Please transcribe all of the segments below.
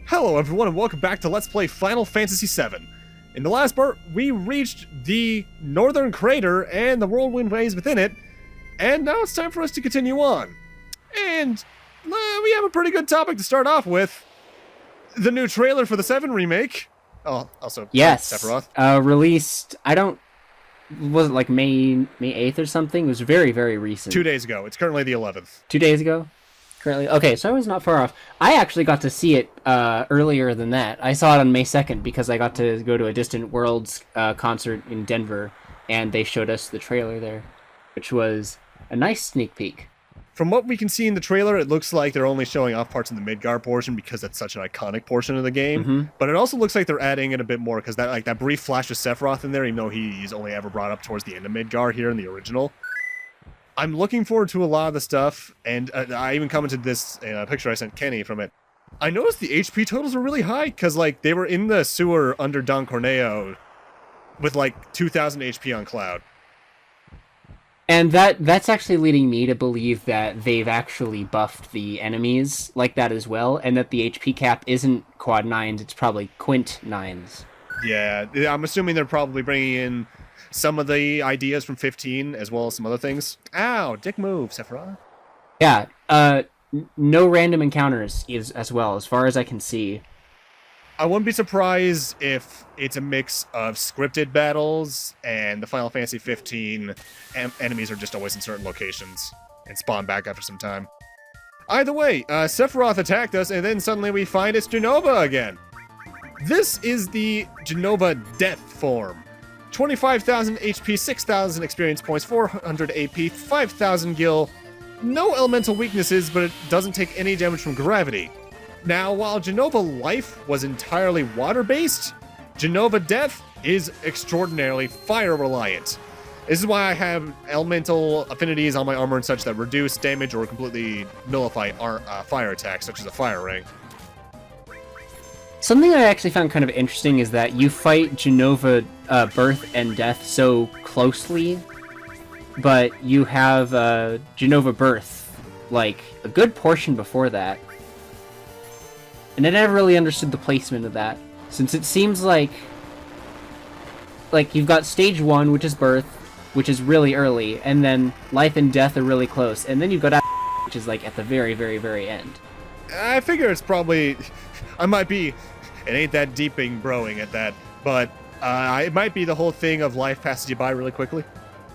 Hello everyone and welcome back to Let's Play Final Fantasy VII. In the last part, we reached the Northern Crater and the Whirlwind Maze within it, and now it's time for us to continue on. And we have a pretty good topic to start off with. The new trailer for the VII remake. Oh, also, yes, Sephiroth. Released, was it like May 8th or something? It was very, very recent. 2 days ago. It's currently the 11th. 2 days ago? Currently, okay, so I was not far off. I actually got to see it earlier than that. I saw it on May 2nd because I got to go to a Distant Worlds concert in Denver, and they showed us the trailer there, which was a nice sneak peek. From what we can see in the trailer, it looks like they're only showing off parts in the Midgar portion because that's such an iconic portion of the game. Mm-hmm. But it also looks like they're adding in a bit more because that brief flash of Sephiroth in there, even though he's only ever brought up towards the end of Midgar here in the original. I'm looking forward to a lot of the stuff, and I even commented this in a picture I sent Kenny from it. I noticed the HP totals are really high because they were in the sewer under Don Corneo with 2,000 HP on Cloud. And that's actually leading me to believe that they've actually buffed the enemies like that as well, and that the HP cap isn't quad 9s, it's probably quint 9s. Yeah, I'm assuming they're probably bringing in some of the ideas from 15, as well as some other things. Ow, dick move, Sephiroth. Yeah, no random encounters as well, as far as I can see. I wouldn't be surprised if it's a mix of scripted battles and the Final Fantasy 15 enemies are just always in certain locations and spawn back after some time. Either way, Sephiroth attacked us and then suddenly we find it's Jenova again. This is the Jenova Death form. 25,000 HP, 6,000 experience points, 400 AP, 5,000 gil. No elemental weaknesses, but it doesn't take any damage from gravity. Now, while Jenova Life was entirely water-based, Jenova Death is extraordinarily fire-reliant. This is why I have elemental affinities on my armor and such that reduce damage or completely nullify fire attacks, such as a fire ring. Something I actually found kind of interesting is that you fight Jenova Birth and Death so closely, but you have Jenova Birth, a good portion before that. And I never really understood the placement of that, since it seems like you've got stage 1, which is Birth, which is really early, and then Life and Death are really close, and then you've got which is at the very, very, very end. I figure it's probably, it ain't that deeping broing at that, but it might be the whole thing of life passes you by really quickly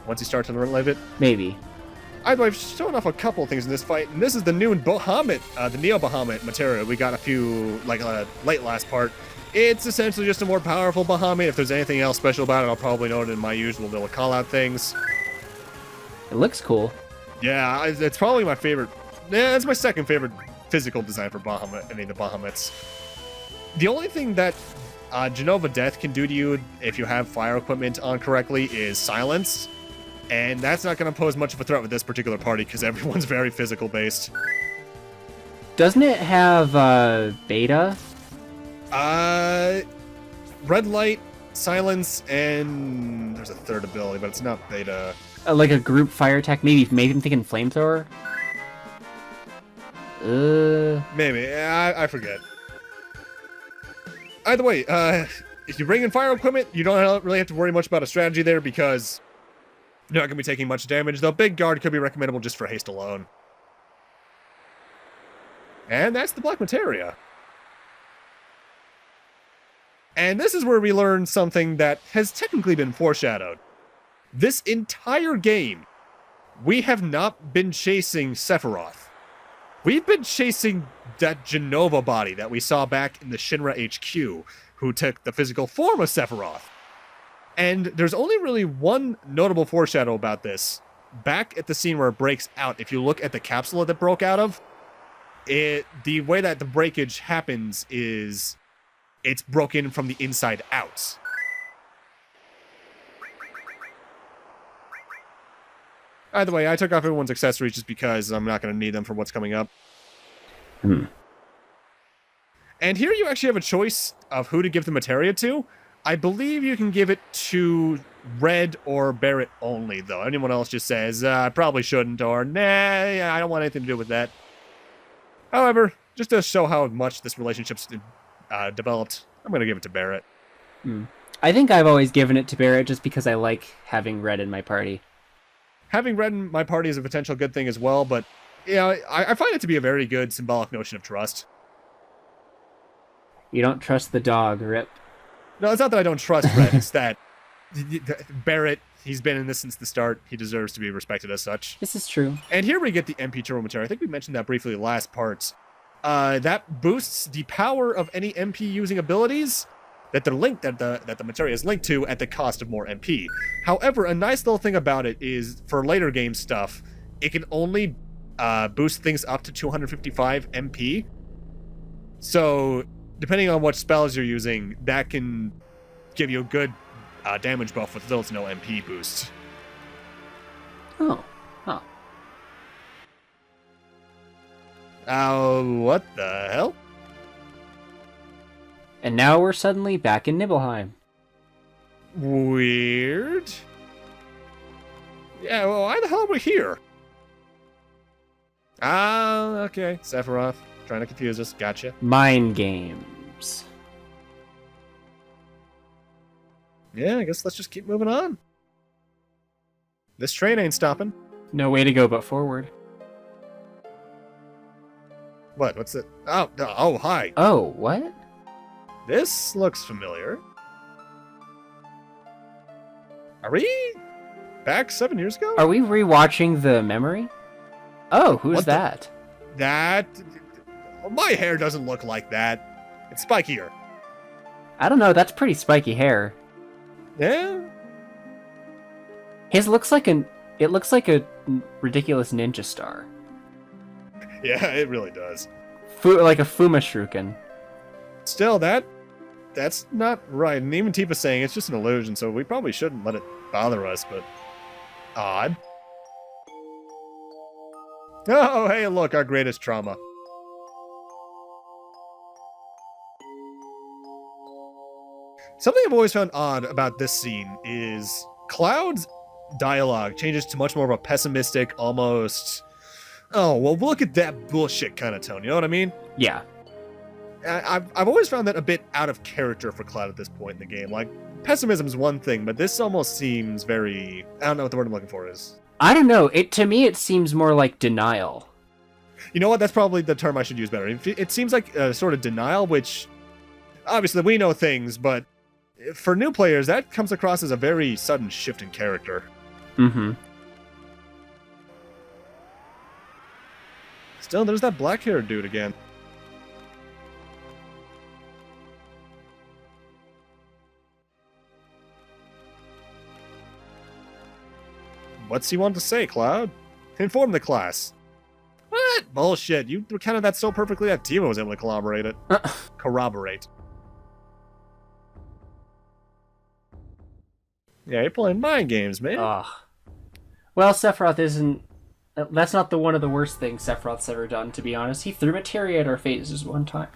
once you start to live it. Maybe. I've shown off a couple of things in this fight, and this is the new Bahamut, the Neo Bahamut material. We got a few, late last part. It's essentially just a more powerful Bahamut. If there's anything else special about it, I'll probably note it in my usual little call-out things. It looks cool. Yeah, it's probably my favorite. Yeah, it's my second favorite physical design for Bahamut, the Bahamuts. The only thing that Jenova Death can do to you if you have fire equipment on correctly is silence. And that's not going to pose much of a threat with this particular party because everyone's very physical based. Doesn't it have beta? Red light, silence, and there's a third ability, but it's not beta. Like a group fire attack? Maybe I'm thinking flamethrower? Maybe. I forget. Either way, if you bring in fire equipment, you don't really have to worry much about a strategy there because you're not going to be taking much damage, though Big Guard could be recommendable just for haste alone. And that's the Black Materia. And this is where we learn something that has technically been foreshadowed. This entire game, we have not been chasing Sephiroth. We've been chasing that Jenova body that we saw back in the Shinra HQ, who took the physical form of Sephiroth. And there's only really one notable foreshadow about this. Back at the scene where it breaks out, if you look at the capsule that broke out of, the way that the breakage happens is it's broken from the inside out. Either way, I took off everyone's accessories just because I'm not going to need them for what's coming up. And here you actually have a choice of who to give the materia to. I believe you can give it to Red or Barrett only, though. Anyone else just says, I probably shouldn't, or nah, I don't want anything to do with that. However, just to show how much this relationship's developed. I'm going to give it to Barrett. I think I've always given it to Barrett just because I like having Red in my party. Having Red in my party is a potential good thing as well, but yeah, I find it to be a very good symbolic notion of trust. You don't trust the dog, Rip. No, it's not that I don't trust Red. It's that Barrett, he's been in this since the start. He deserves to be respected as such. This is true. And here we get the MP turbo material. I think we mentioned that briefly last part. That boosts the power of any MP using abilities that they're linked, that the materia is linked to at the cost of more MP. However, a nice little thing about it is for later game stuff, it can only boost things up to 255 MP. So, depending on what spells you're using, that can give you a good damage buff with little to no MP boost. Oh, huh. What the hell? And now we're suddenly back in Nibelheim. Weird. Yeah, well, why the hell are we here? Okay. Sephiroth, trying to confuse us. Gotcha. Mind games. Yeah, I guess let's just keep moving on. This train ain't stopping. No way to go but forward. What? What's it? Oh, hi. Oh, what? This looks familiar. Are we back 7 years ago? Are we rewatching the memory? Oh, who's What that? That... My hair doesn't look like that. It's spikier. I don't know, that's pretty spiky hair. Yeah? His looks like it looks like a ridiculous ninja star. Yeah, it really does. Like a Fuma Shuriken. Still, that's not right. And even Tifa's saying it's just an illusion, so we probably shouldn't let it bother us, but... Odd. Oh, hey, look, our greatest trauma. Something I've always found odd about this scene is Cloud's dialogue changes to much more of a pessimistic, almost... Oh, well, look at that bullshit kind of tone, you know what I mean? Yeah. I've always found that a bit out of character for Cloud at this point in the game. Like, pessimism is one thing, but this almost seems very... I don't know what the word I'm looking for is. I don't know. To me, it seems more like denial. You know what? That's probably the term I should use better. It seems like a sort of denial, which... Obviously, we know things, but for new players, that comes across as a very sudden shift in character. Mm-hmm. Still, there's that black-haired dude again. What's he want to say, Cloud? Inform the class. What? Bullshit. You recounted that so perfectly that Tifa was able to corroborate it. Corroborate. Yeah, you're playing mind games, man. Ugh. Well, Sephiroth isn't... That's not one of the worst things Sephiroth's ever done, to be honest. He threw materia at our faces one time.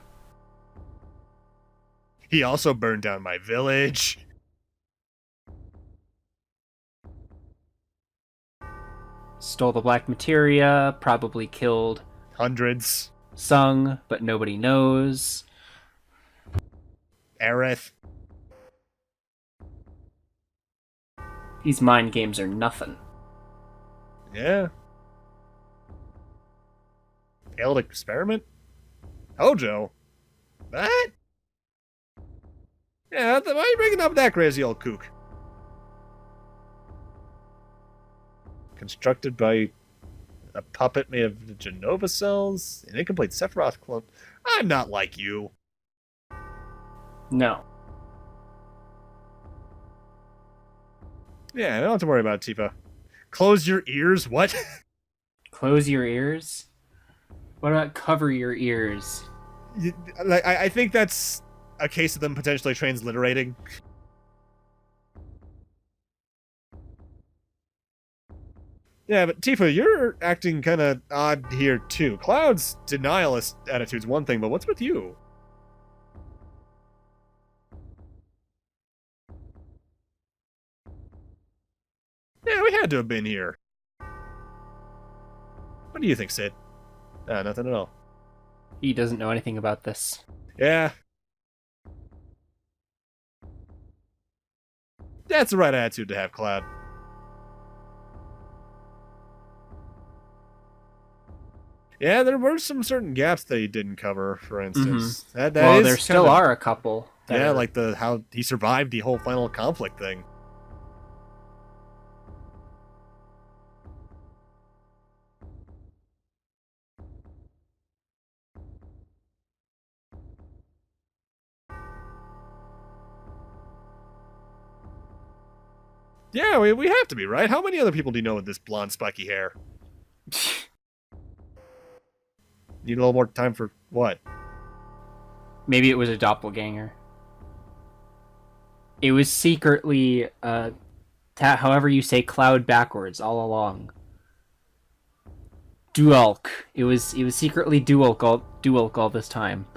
He also burned down my village. Stole the black materia, probably killed... Hundreds. Sung, but nobody knows. Aerith. These mind games are nothing. Yeah. Failed experiment? Hojo? What? Yeah, why are you bringing up that crazy old kook? Constructed by a puppet made of the Jenova cells? An incomplete Sephiroth clone? I'm not like you. No. Yeah, I don't have to worry about it, Tifa. Close your ears? What? Close your ears? What about cover your ears? I think that's a case of them potentially transliterating. Yeah, but Tifa, you're acting kind of odd here too. Cloud's denialist attitude's one thing, but what's with you? Yeah, we had to have been here. What do you think, Sid? Nothing at all. He doesn't know anything about this. Yeah. That's the right attitude to have, Cloud. Yeah, there were some certain gaps that he didn't cover, for instance. That Well, is there still are a couple. Yeah, like how he survived the whole final conflict thing. Yeah, we have to be, right? How many other people do you know with this blonde, spiky hair? Need a little more time for what? Maybe it was a doppelganger. It was secretly, however you say Cloud backwards all along. Dualk. It was secretly Dualk all this time.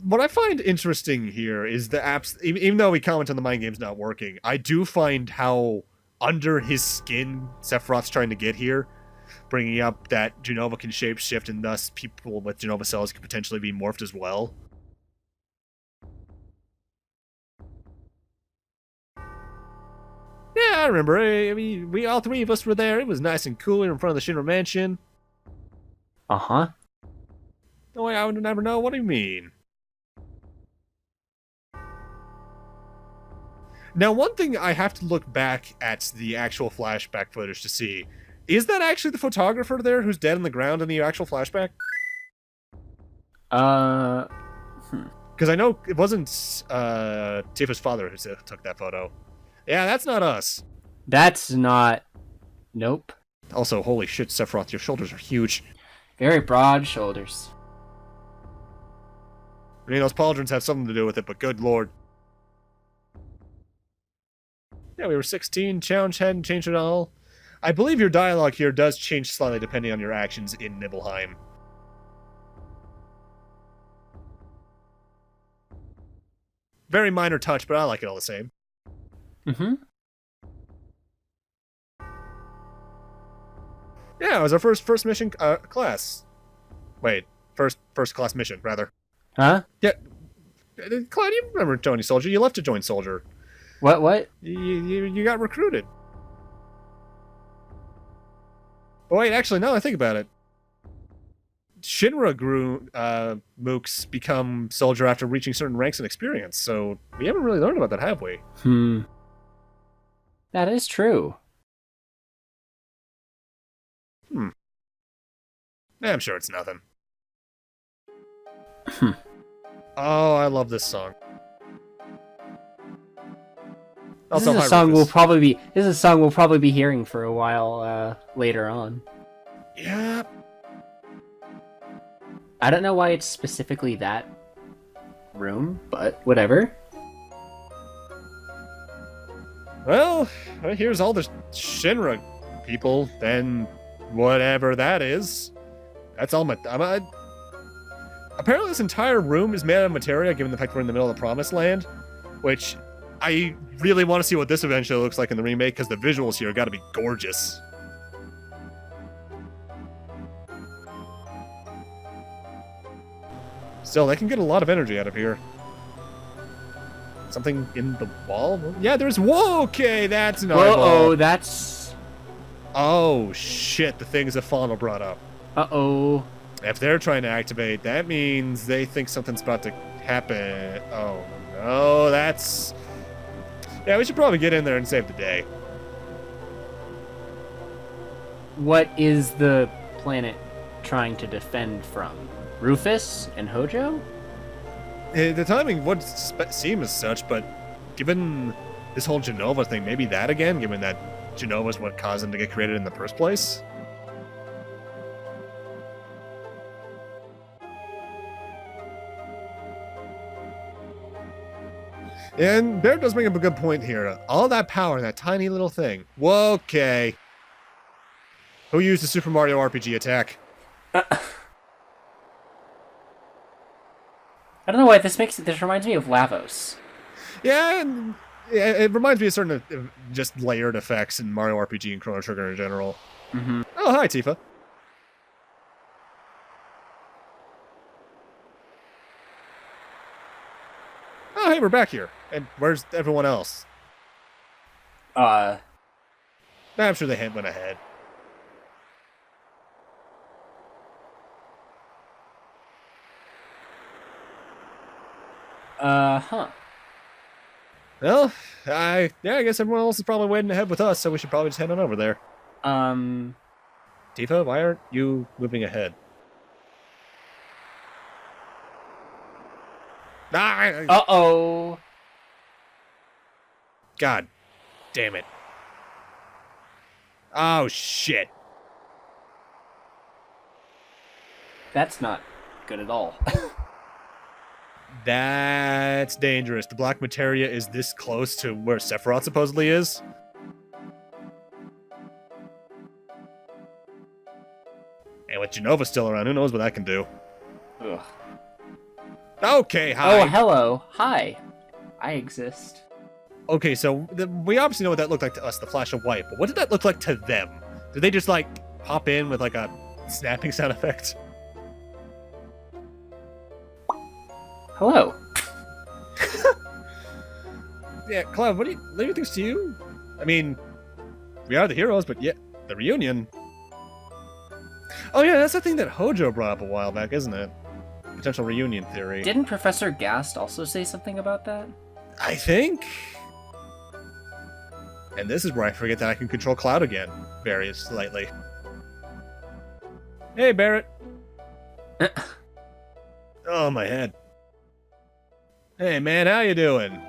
What I find interesting here is the apps. Even though we comment on the mind games not working, I do find how under his skin Sephiroth's trying to get here, bringing up that Jenova can shapeshift and thus people with Jenova cells could potentially be morphed as well. Yeah, I remember. We all three of us were there. It was nice and cool. We were in front of the Shinra Mansion. Uh-huh. No way, I would never know. What do you mean? Now, one thing I have to look back at the actual flashback footage to see, is that actually the photographer there who's dead on the ground in the actual flashback? Because I know it wasn't Tifa's father who took that photo. Yeah, that's not us. That's not... Nope. Also, holy shit, Sephiroth, your shoulders are huge. Very broad shoulders. I mean, those pauldrons have something to do with it, but good lord. Yeah, we were 16, challenge hadn't changed at all. I believe your dialogue here does change slightly depending on your actions in Nibelheim. Very minor touch, but I like it all the same. Mm-hmm. Yeah, it was our first mission class. Wait, first class mission, rather. Huh? Yeah. Cloud, you remember joining Soldier. You left to join Soldier. What? You got recruited. But wait, actually, now that I think about it, Shinra grew mooks become Soldier after reaching certain ranks and experience, so we haven't really learned about that, have we? That is true. I'm sure it's nothing. Oh, I love this song. This is a song we'll probably be hearing for a while later on. Yeah. I don't know why it's specifically that room, but whatever. Well, here's all the Shinra people, then whatever that is. That's all apparently this entire room is made out of materia, given the fact we're in the middle of the Promised Land, which I really want to see what this eventually looks like in the remake, because the visuals here got to be gorgeous. Still, they can get a lot of energy out of here. Something in the wall? Yeah, there's... Whoa, okay, that's an eyeball. Uh-oh, that's... Oh, shit, the things that Fauna brought up. Uh-oh. If they're trying to activate, that means they think something's about to happen. Oh, no, that's... Yeah, we should probably get in there and save the day. What is the planet trying to defend from? Rufus and Hojo? The timing would seem as such, but given this whole Jenova thing, maybe that again, given that Jenova's what caused them to get created in the first place? And Bear does bring up a good point here. All that power in that tiny little thing. Whoa, okay. Who used the Super Mario RPG attack? I don't know why this reminds me of Lavos. Yeah, and it reminds me of certain just layered effects in Mario RPG and Chrono Trigger in general. Mm-hmm. Oh, hi, Tifa. Oh, hey, we're back here. And where's everyone else? Uh, I'm sure they went ahead. huh. Well, I guess everyone else is probably waiting ahead with us, so we should probably just head on over there. Tifa, why aren't you moving ahead? Uh-oh. God damn it. Oh, shit. That's not good at all. That's dangerous. The black materia is this close to where Sephiroth supposedly is. And with Jenova still around, who knows what that can do. Ugh. Okay, hi. Oh, hello. Hi. I exist. Okay, so we obviously know what that looked like to us, the flash of white, but what did that look like to them? Did they just, like, pop in with, like, a snapping sound effect? Hello. Yeah, Cloud, what do you leave things to you? I mean, we are the heroes, but yeah, the reunion. Oh yeah, that's the thing that Hojo brought up a while back, isn't it? Potential reunion theory. Didn't Professor Gast also say something about that? I think. And this is where I forget that I can control Cloud again, very slightly. Hey, Barrett. Oh, my head. Hey, man, how you doing?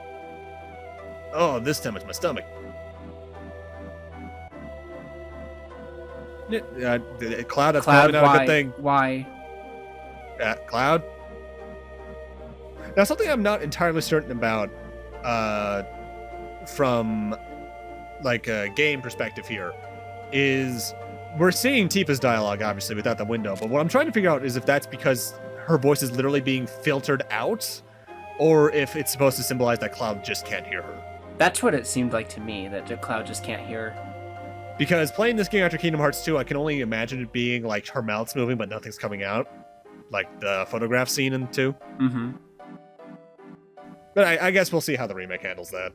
Oh, this time it's my stomach. Cloud, that's probably not a good thing. Why? Cloud? Now, something I'm not entirely certain about, from, like, a game perspective here, is we're seeing Tifa's dialogue, obviously, without the window, but what I'm trying to figure out is if that's because her voice is literally being filtered out, or if it's supposed to symbolize that Cloud just can't hear her. That's what it seemed like to me, that Cloud just can't hear. Because playing this game after Kingdom Hearts 2, I can only imagine it being like her mouth's moving, but nothing's coming out. Like the photograph scene in 2. Mm-hmm. But I guess we'll see how the remake handles that.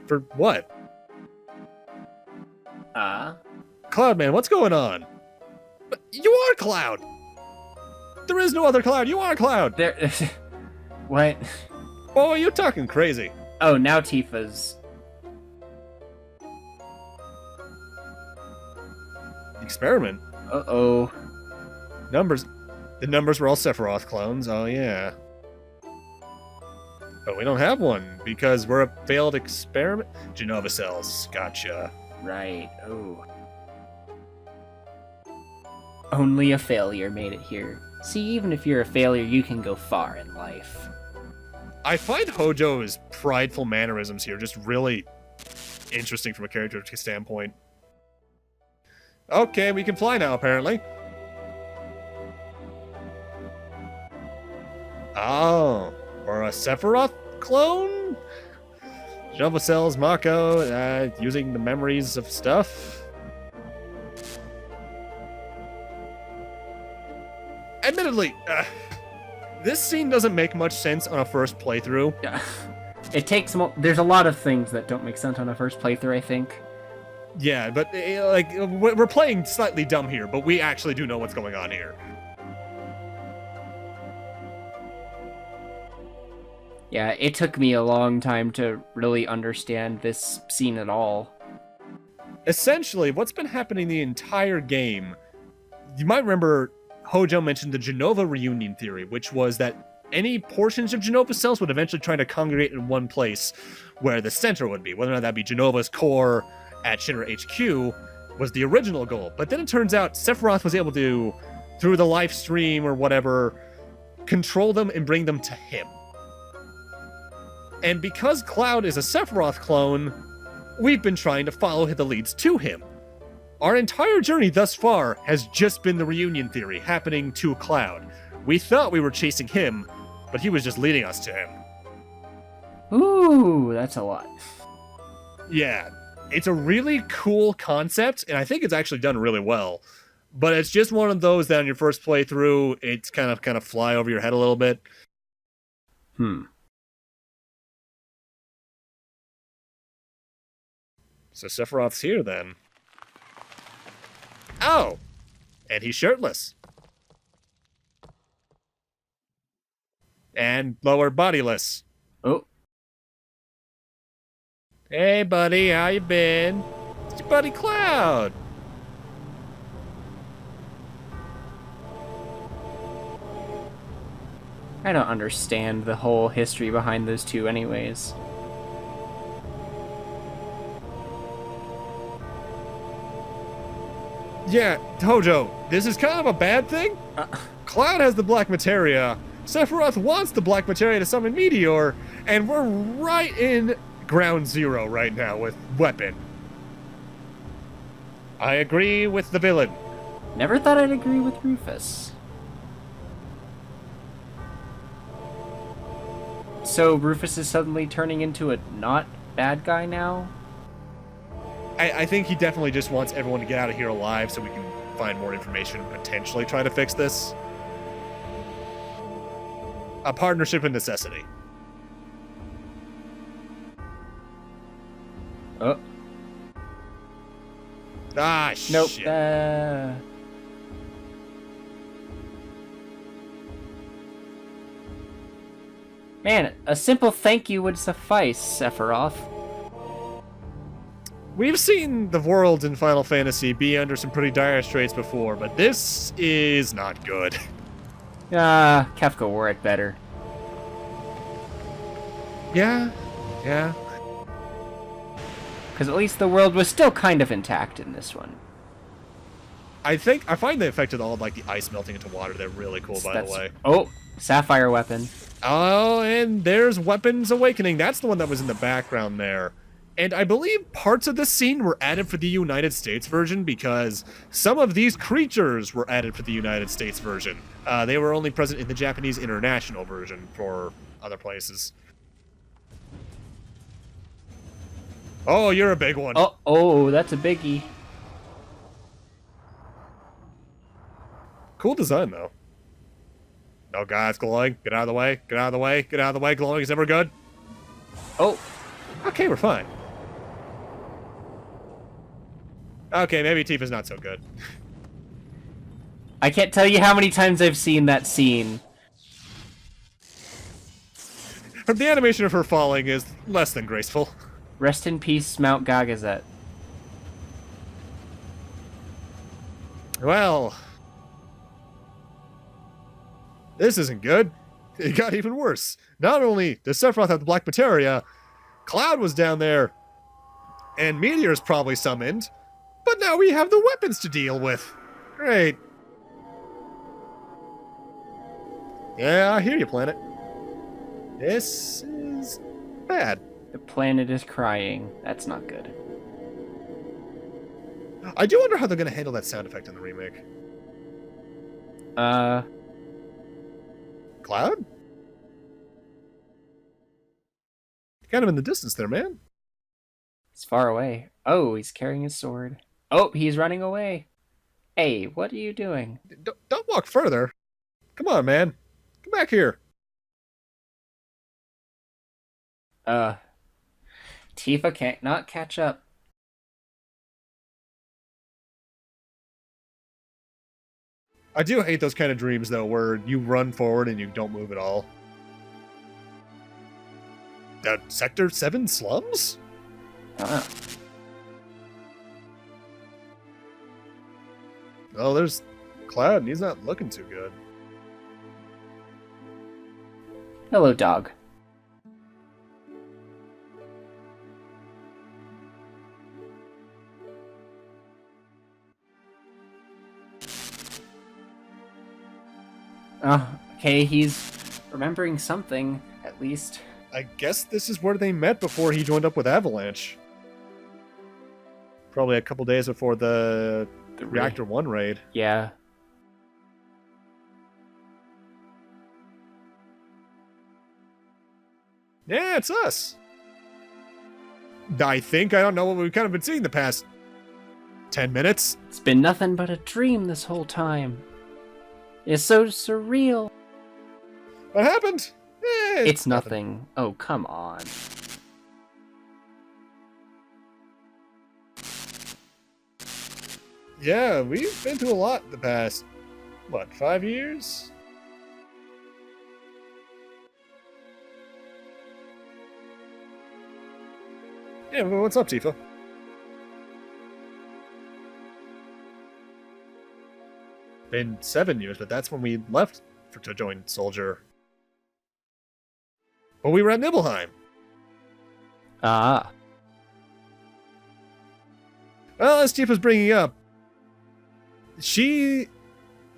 For what? Cloud, man, what's going on? You are Cloud! There is no other Cloud, you are Cloud! There... What? Oh, you're talking crazy. Oh, now Tifa's... Experiment? Uh-oh. Numbers. The numbers were all Sephiroth clones, oh yeah. But we don't have one, because we're a failed experiment. Jenova cells, gotcha. Right, oh. Only a failure made it here. See, even if you're a failure, you can go far in life. I find Hojo's prideful mannerisms here just really interesting from a character standpoint. Okay, we can fly now, apparently. Oh, or a Sephiroth clone? Jenova cells, Mako, using the memories of stuff. Admittedly, this scene doesn't make much sense on a first playthrough. Yeah. It takes... There's a lot of things that don't make sense on a first playthrough, I think. Yeah, but like we're playing slightly dumb here, but we actually do know what's going on here. Yeah, it took me a long time to really understand this scene at all. Essentially, what's been happening the entire game, you might remember Hojo mentioned the Jenova reunion theory, which was that any portions of Jenova cells would eventually try to congregate in one place where the center would be, whether or not that be Jenova's core at Shinra HQ was the original goal. But then it turns out Sephiroth was able to, through the live stream or whatever, control them and bring them to him. And because Cloud is a Sephiroth clone, we've been trying to follow the leads to him. Our entire journey thus far has just been the reunion theory happening to Cloud. We thought we were chasing him, but he was just leading us to him. Ooh, that's a lot. Yeah, it's a really cool concept, and I think it's actually done really well. But it's just one of those that on your first playthrough, it's kind of fly over your head a little bit. So Sephiroth's here then. Oh! And he's shirtless. And lower bodiless. Oh. Hey, buddy, how you been? It's your buddy Cloud. I don't understand the whole history behind those two anyways. Yeah, Hojo, this is kind of a bad thing. Cloud has the black materia, Sephiroth wants the black materia to summon Meteor, and we're right in ground zero right now with Weapon. I agree with the villain. Never thought I'd agree with Rufus. So Rufus is suddenly turning into a not bad guy now? I think he definitely just wants everyone to get out of here alive so we can find more information and potentially try to fix this. A partnership of necessity. Oh. Ah, Nope. shit. Man, a simple thank you would suffice, Sephiroth. We've seen the world in Final Fantasy be under some pretty dire straits before, but this is not good. Kefka wore it better. Yeah. Because at least the world was still kind of intact in this one. I find the effect of all like the ice melting into water there really cool, by the way. Oh, Sapphire weapon. Oh, and there's Weapons Awakening. That's the one that was in the background there. And I believe parts of this scene were added for the United States version because some of these creatures were added for the United States version. They were only present in the Japanese international version for other places. Oh, you're a big one. Oh, that's a biggie. Cool design, though. Oh, God, it's glowing. Get out of the way. Get out of the way. Get out of the way. Glowing is never good. Oh. Okay, we're fine. Okay, maybe Tifa's not so good. I can't tell you how many times I've seen that scene. The animation of her falling is less than graceful. Rest in peace, Mount Gagazet. Well, this isn't good. It got even worse. Not only does Sephiroth have the black materia, Cloud was down there, and Meteor's probably summoned, but now we have the weapons to deal with. Great. Yeah, I hear you, planet. This is bad. The planet is crying. That's not good. I do wonder how they're going to handle that sound effect in the remake. Cloud? Kind of in the distance there, man. He's far away. Oh, he's carrying his sword. Oh, he's running away. Hey, what are you doing? Don't walk further. Come on, man. Come back here. Tifa can't not catch up. I do hate those kind of dreams, though, where you run forward and you don't move at all. Sector 7 slums? Oh, there's Cloud, and he's not looking too good. Hello, dog. Okay, he's remembering something, at least. I guess this is where they met before he joined up with Avalanche. Probably a couple days before the Reactor 1 raid. Yeah. Yeah, it's us. I don't know what we've kind of been seeing the past 10 minutes. It's been nothing but a dream this whole time. It's so surreal. What happened? It's nothing. Oh, come on. Yeah, we've been through a lot the past, 5 years? Yeah, well, what's up, Tifa? Been 7 years, but that's when we left to join Soldier. But we were at Nibelheim. Ah. Well, as Tifa's bringing up,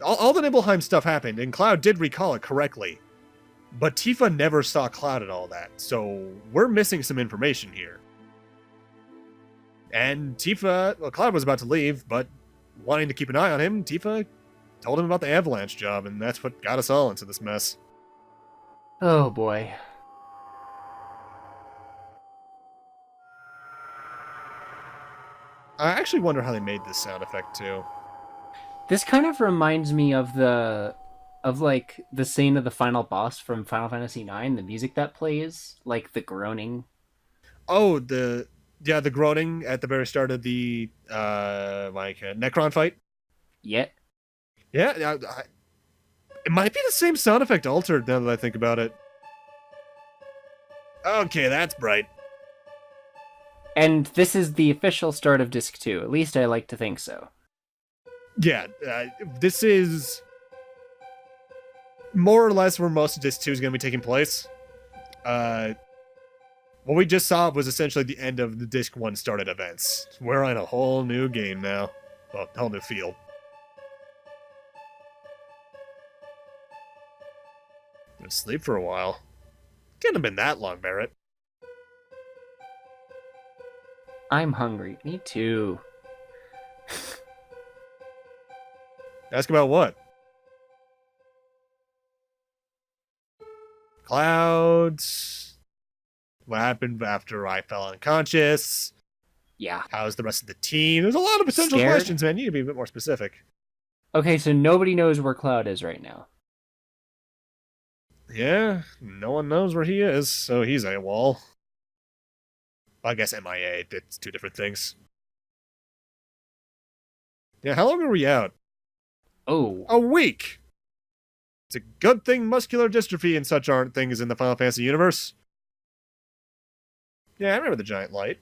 all the Nibelheim stuff happened, and Cloud did recall it correctly. But Tifa never saw Cloud and all that, so we're missing some information here. And Cloud was about to leave, but wanting to keep an eye on him, Tifa told him about the Avalanche job, and that's what got us all into this mess. Oh, boy. I actually wonder how they made this sound effect, too. This kind of reminds me of the scene of the final boss from Final Fantasy IX, the music that plays, like the groaning. Oh, the groaning at the very start of the Necron fight. Yeah. Yeah, it might be the same sound effect altered now that I think about it. Okay, that's bright. And this is the official start of Disc 2. At least I like to think so. Yeah, this is more or less where most of Disc 2 is going to be taking place. What we just saw was essentially the end of the Disc 1 started events. We're on a whole new game now. Well, whole new field. Gonna sleep for a while. Can't have been that long, Barrett. I'm hungry. Me too. Ask about what? Clouds. What happened after I fell unconscious? Yeah. How's the rest of the team? There's a lot of potential questions, man. You need to be a bit more specific. Okay, so nobody knows where Cloud is right now. Yeah, no one knows where he is, so he's AWOL. I guess MIA, it's two different things. Yeah, how long are we out? Oh. A week! It's a good thing muscular dystrophy and such aren't things in the Final Fantasy universe. Yeah, I remember the giant light.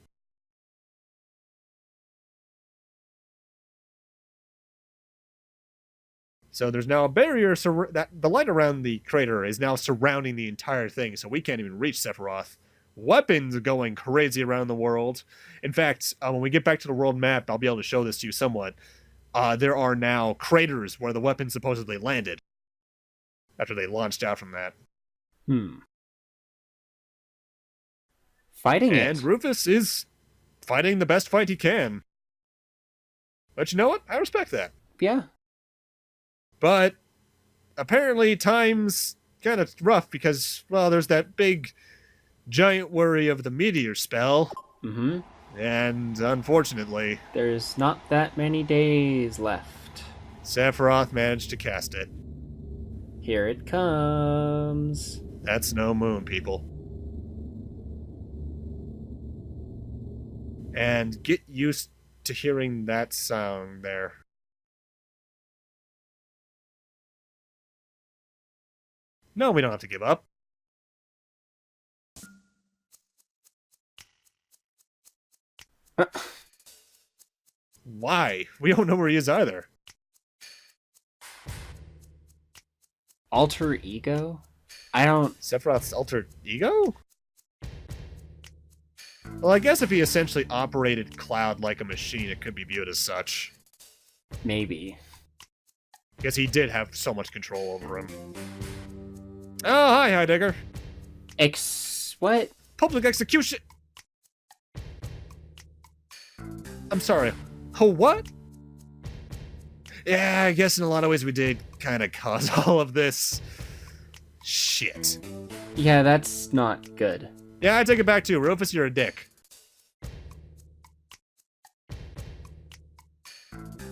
So there's now a barrier, that the light around the crater is now surrounding the entire thing, so we can't even reach Sephiroth. Weapons are going crazy around the world. In fact, when we get back to the world map, I'll be able to show this to you somewhat. There are now craters where the weapons supposedly landed after they launched out from that. Fighting and Rufus is fighting the best fight he can. But you know what? I respect that. Yeah. But apparently time's kind of rough because, well, there's that big giant worry of the meteor spell. Mm-hmm. And unfortunately, there's not that many days left. Sephiroth managed to cast it. Here it comes. That's no moon, people. And get used to hearing that sound there. No, we don't have to give up. Why? We don't know where he is either. Alter ego? I don't... Sephiroth's alter ego? Well, I guess if he essentially operated Cloud like a machine, it could be viewed as such. Maybe. Because he did have so much control over him. Oh, hi, Heidegger. What? Public execution! I'm sorry. Oh, what? Yeah, I guess in a lot of ways we did kind of cause all of this shit. Yeah, that's not good. Yeah, I take it back too. Rufus, you're a dick.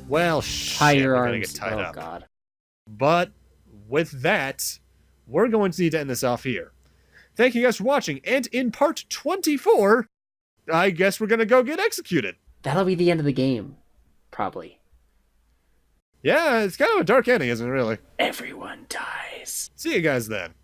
Well, Tie shit, your we're gonna arms. get tied up. God. But with that, we're going to need to end this off here. thank you guys for watching. And in part 24, I guess we're going to go get executed. That'll be the end of the game. Probably. Yeah, it's kind of a dark ending, isn't it, really? Everyone dies. See you guys then.